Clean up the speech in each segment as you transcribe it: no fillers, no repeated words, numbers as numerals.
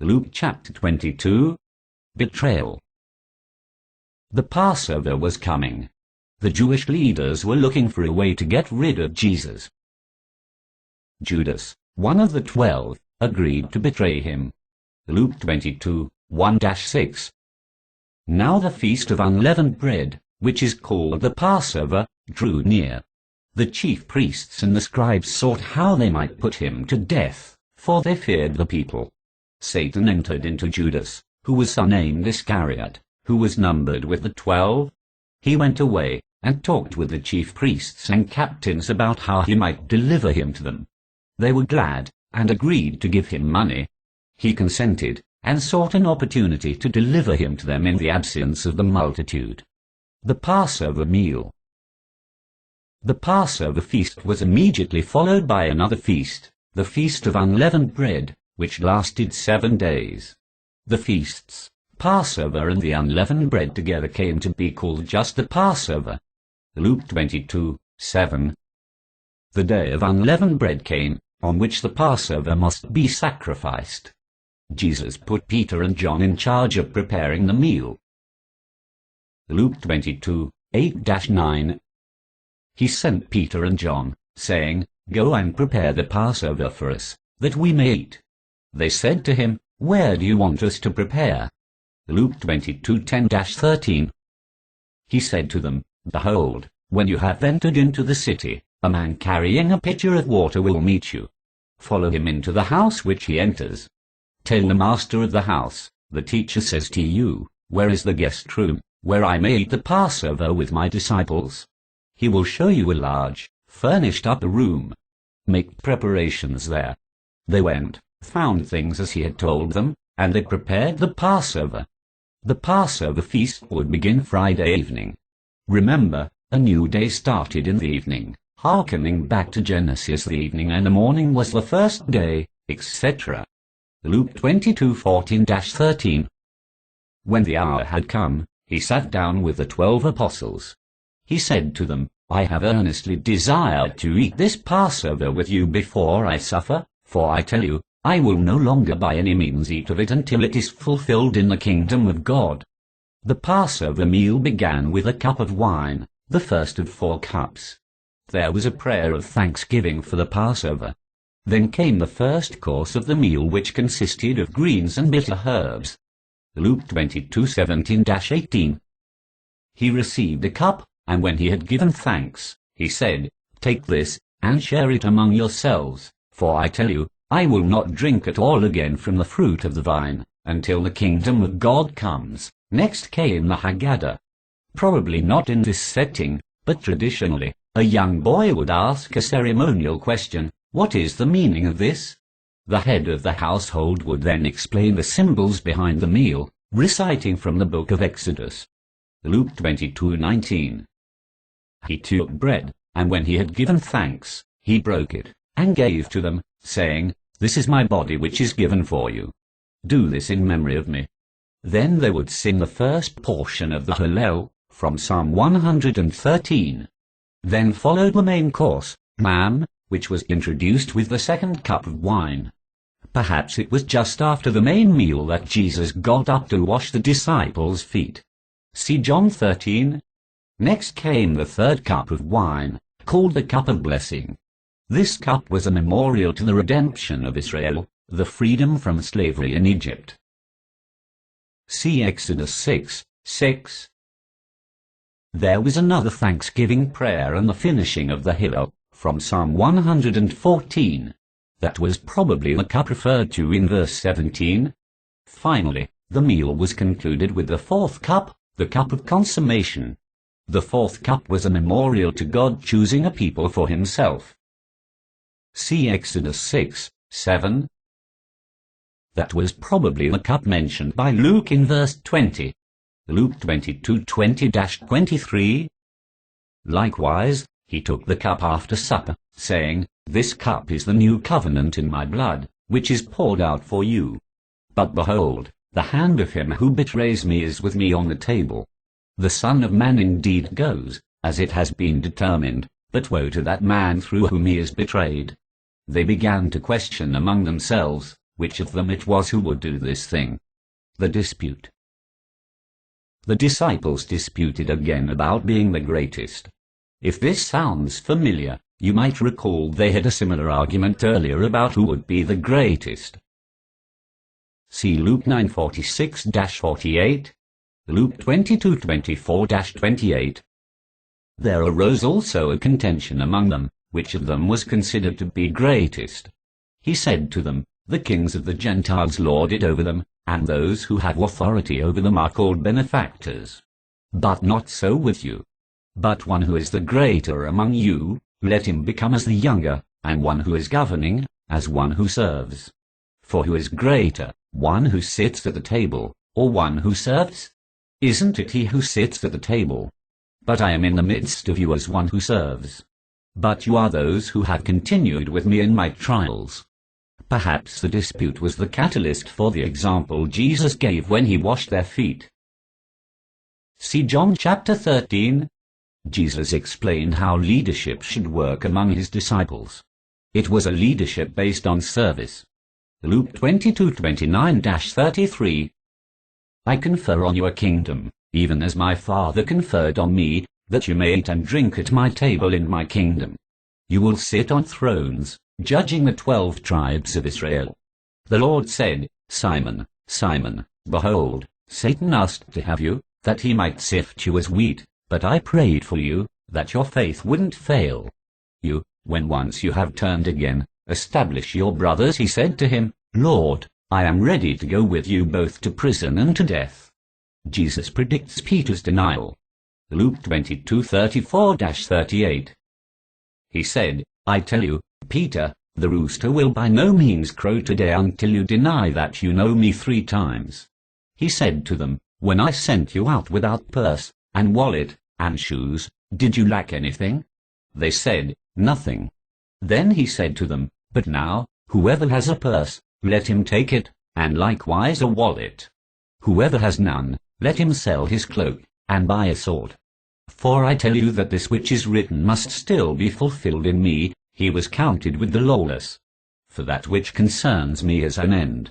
Luke chapter 22. Betrayal. The Passover was coming. The Jewish leaders were looking for a way to get rid of Jesus. Judas, one of the 12, agreed to betray him. Luke 22, 1-6. Now the feast of unleavened bread, which is called the Passover, drew near. The chief priests and the scribes sought how they might put him to death, for they feared the people. Satan entered into Judas, who was surnamed Iscariot, who was numbered with the 12. He went away, and talked with the chief priests and captains about how he might deliver him to them. They were glad, and agreed to give him money. He consented, and sought an opportunity to deliver him to them in the absence of the multitude. The Passover meal. The Passover feast was immediately followed by another feast, the Feast of Unleavened Bread, which lasted 7 days. The feasts, Passover and the unleavened bread together, came to be called just the Passover. Luke 22, 7. The day of unleavened bread came, on which the Passover must be sacrificed. Jesus put Peter and John in charge of preparing the meal. Luke 22, 8-9. He sent Peter and John, saying, "Go and prepare the Passover for us, that we may eat." They said to him, "Where do you want us to prepare?" Luke 22, 10-13. He said to them, "Behold, when you have entered into the city, a man carrying a pitcher of water will meet you. Follow him into the house which he enters. Tell the master of the house, 'The teacher says to you, where is the guest room, where I may eat the Passover with my disciples?' He will show you a large, furnished upper room. Make preparations there." They went, found things as he had told them, and they prepared the Passover. The Passover feast would begin Friday evening. Remember, a new day started in the evening, hearkening back to Genesis. The evening and the morning was the first day, etc. Luke 22, 14-13. When the hour had come, he sat down with the 12 apostles. He said to them, "I have earnestly desired to eat this Passover with you before I suffer, for I tell you, I will no longer by any means eat of it until it is fulfilled in the kingdom of God." The Passover meal began with a cup of wine, the first of 4 cups. There was a prayer of thanksgiving for the Passover. Then came the first course of the meal, which consisted of greens and bitter herbs. Luke 22, 17-18. He received a cup, and when he had given thanks, he said, "Take this, and share it among yourselves, for I tell you, I will not drink at all again from the fruit of the vine, until the kingdom of God comes." Next came the Haggadah. Probably not in this setting, but traditionally, a young boy would ask a ceremonial question, "What is the meaning of this?" The head of the household would then explain the symbols behind the meal, reciting from the book of Exodus. Luke 22, 19. He took bread, and when he had given thanks, he broke it, and gave to them, saying, "This is my body which is given for you. Do this in memory of me." Then they would sing the first portion of the Hallel, from Psalm 113. Then followed the main course, lamb, which was introduced with the second cup of wine. Perhaps it was just after the main meal that Jesus got up to wash the disciples' feet. See John 13. Next came the third cup of wine, called the cup of blessing. This cup was a memorial to the redemption of Israel, the freedom from slavery in Egypt. See Exodus 6, 6. There was another thanksgiving prayer and the finishing of the Hallel, from Psalm 114. That was probably the cup referred to in verse 17. Finally, the meal was concluded with the fourth cup, the cup of consummation. The fourth cup was a memorial to God choosing a people for himself. See Exodus 6, 7. That was probably the cup mentioned by Luke in verse 20. Luke 22, 20-23. Likewise, he took the cup after supper, saying, "This cup is the new covenant in my blood, which is poured out for you. But behold, the hand of him who betrays me is with me on the table. The Son of Man indeed goes, as it has been determined, but woe to that man through whom he is betrayed." They began to question among themselves, which of them it was who would do this thing. The dispute. The disciples disputed again about being the greatest. If this sounds familiar, you might recall they had a similar argument earlier about who would be the greatest. See Luke 9:46-48, Luke 22:24-28. There arose also a contention among them, which of them was considered to be greatest. He said to them, The kings of the Gentiles lord it over them, and those who have authority over them are called benefactors. But not so with you. But one who is the greater among you, let him become as the younger, and one who is governing, as one who serves. For who is greater, one who sits at the table, or one who serves? Isn't it he who sits at the table? But I am in the midst of you as one who serves. But you are those who have continued with me in my trials. Perhaps the dispute was the catalyst for the example Jesus gave when he washed their feet. See John chapter 13. Jesus explained how leadership should work among his disciples. It was a leadership based on service. Luke 22:29-33. I confer on you a kingdom, even as my Father conferred on me, that you may eat and drink at my table in my kingdom. You will sit on thrones, judging the 12 tribes of Israel. The Lord said, Simon, Simon, behold, Satan asked to have you, that he might sift you as wheat, but I prayed for you, that your faith wouldn't fail. You, when once you have turned again, establish your brothers. He said to him, Lord, I am ready to go with you both to prison and to death. Jesus predicts Peter's denial. Luke 22:34-38. He said, I tell you, Peter, the rooster will by no means crow today until you deny that you know me 3 times. He said to them, When I sent you out without purse, and wallet, and shoes, did you lack anything? They said, Nothing. Then he said to them, But now, whoever has a purse, let him take it, and likewise a wallet. Whoever has none, let him sell his cloak, and buy a sword. For I tell you that this which is written must still be fulfilled in me, he was counted with the lawless. For that which concerns me is an end.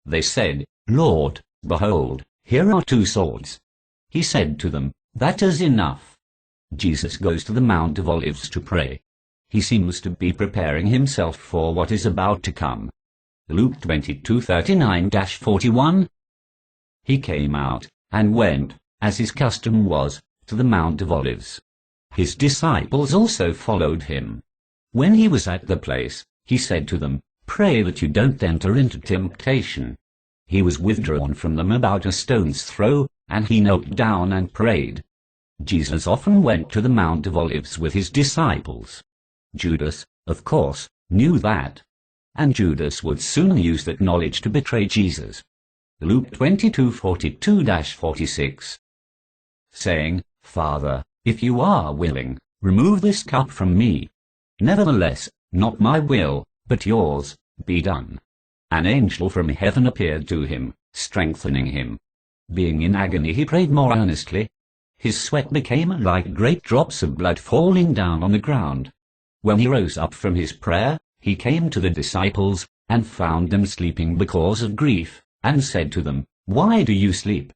They said, Lord, behold, here are 2 swords. He said to them, That is enough. Jesus goes to the Mount of Olives to pray. He seems to be preparing himself for what is about to come. Luke 22:39-41. He came out, and went, as his custom was, to the Mount of Olives. His disciples also followed him. When he was at the place, he said to them, Pray that you don't enter into temptation. He was withdrawn from them about a stone's throw, and he knelt down and prayed. Jesus often went to the Mount of Olives with his disciples. Judas, of course, knew that. And Judas would soon use that knowledge to betray Jesus. Luke 22:42-46. Saying, Father, if you are willing, remove this cup from me. Nevertheless, not my will, but yours, be done. An angel from heaven appeared to him, strengthening him. Being in agony, he prayed more earnestly. His sweat became like great drops of blood falling down on the ground. When he rose up from his prayer, he came to the disciples, and found them sleeping because of grief, and said to them, Why do you sleep?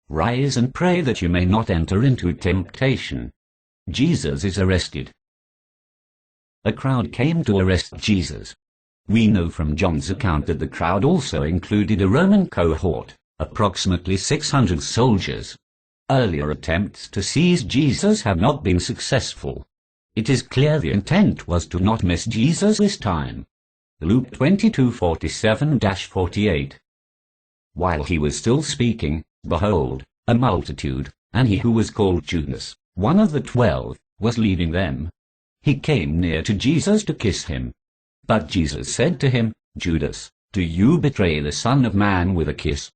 Rise and pray that you may not enter into temptation. Jesus is arrested. A crowd came to arrest Jesus. We know from John's account that the crowd also included a Roman cohort, approximately 600 soldiers. Earlier attempts to seize Jesus have not been successful. It is clear the intent was to not miss Jesus this time. Luke 22:47-48. While he was still speaking, behold, a multitude, and he who was called Judas, one of the 12, was leading them. He came near to Jesus to kiss him. But Jesus said to him, Judas, do you betray the Son of Man with a kiss?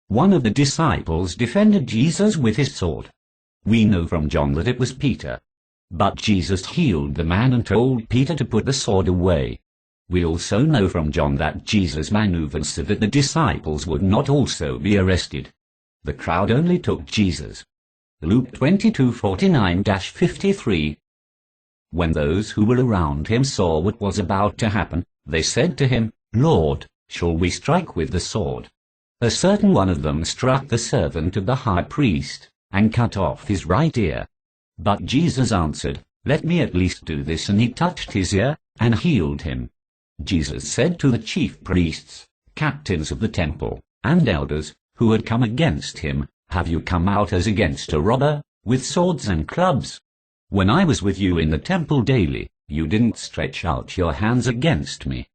One of the disciples defended Jesus with his sword. We know from John that it was Peter. But Jesus healed the man and told Peter to put the sword away. We also know from John that Jesus maneuvered so that the disciples would not also be arrested. The crowd only took Jesus. Luke 22:49-53. When those who were around him saw what was about to happen, they said to him, Lord, shall we strike with the sword? A certain one of them struck the servant of the high priest, and cut off his right ear. But Jesus answered, Let me at least do this, and he touched his ear, and healed him. Jesus said to the chief priests, captains of the temple, and elders, who had come against him, Have you come out as against a robber, with swords and clubs? When I was with you in the temple daily, you didn't stretch out your hands against me.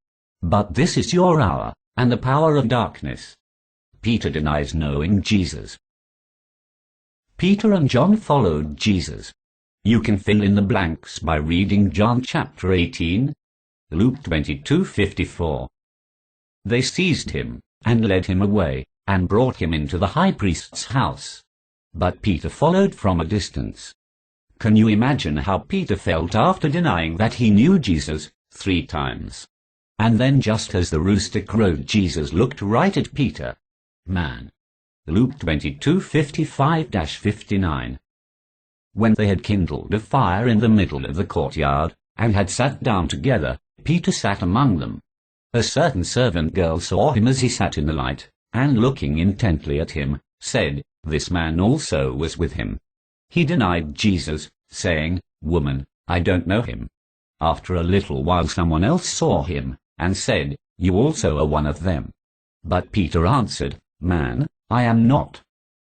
But this is your hour, and the power of darkness. Peter denies knowing Jesus. Peter and John followed Jesus. You can fill in the blanks by reading John chapter 18, Luke 22:54. They seized him, and led him away, and brought him into the high priest's house. But Peter followed from a distance. Can you imagine how Peter felt after denying that he knew Jesus 3 times? And then just as the rooster crowed, Jesus looked right at Peter. Man. Luke 22:55-59. When they had kindled a fire in the middle of the courtyard, and had sat down together, Peter sat among them. A certain servant girl saw him as he sat in the light, and looking intently at him, said, This man also was with him. He denied Jesus, saying, Woman, I don't know him. After a little while someone else saw him, and said, You also are one of them. But Peter answered, Man, I am not.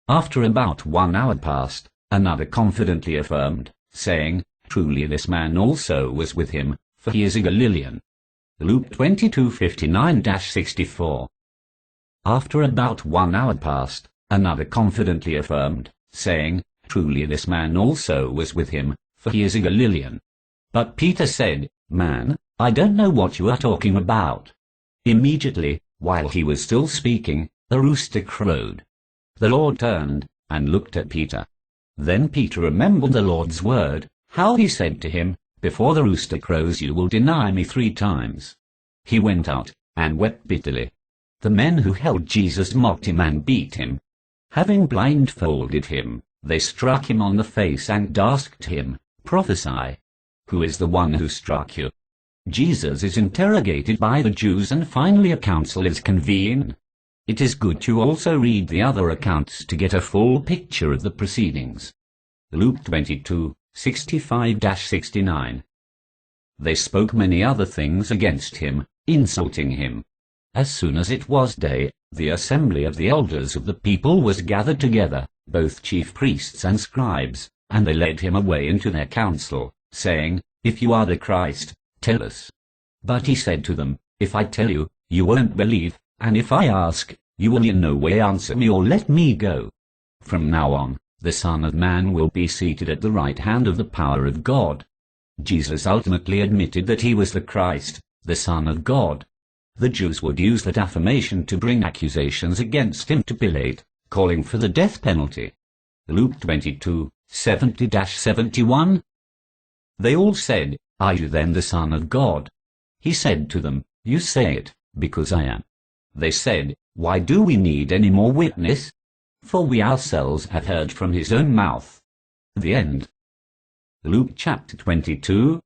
After about 1 hour passed, another confidently affirmed, saying, Truly this man also was with him, for he is a Galilean. Luke 22:59-64. After about 1 hour passed, another confidently affirmed, saying, Truly this man also was with him, for he is a Galilean. But Peter said, Man, I don't know what you are talking about. Immediately, while he was still speaking, the rooster crowed. The Lord turned, and looked at Peter. Then Peter remembered the Lord's word, how he said to him, Before the rooster crows you will deny me 3 times. He went out, and wept bitterly. The men who held Jesus mocked him and beat him. Having blindfolded him, they struck him on the face and asked him, Prophesy. Who is the one who struck you? Jesus is interrogated by the Jews, and finally a council is convened. It is good to also read the other accounts to get a full picture of the proceedings. Luke 22:65-69. They spoke many other things against him, insulting him. As soon as it was day, the assembly of the elders of the people was gathered together, both chief priests and scribes, and they led him away into their council, saying, If you are the Christ, tell us. But he said to them, If I tell you, you won't believe, and if I ask, you will in no way answer me or let me go. From now on, the Son of Man will be seated at the right hand of the power of God. Jesus ultimately admitted that he was the Christ, the Son of God. The Jews would use that affirmation to bring accusations against him to Pilate, calling for the death penalty. Luke 22:70-71. They all said, Are you then the Son of God? He said to them, You say it, because I am. They said, Why do we need any more witness? For we ourselves have heard from his own mouth. The end. Luke chapter 22.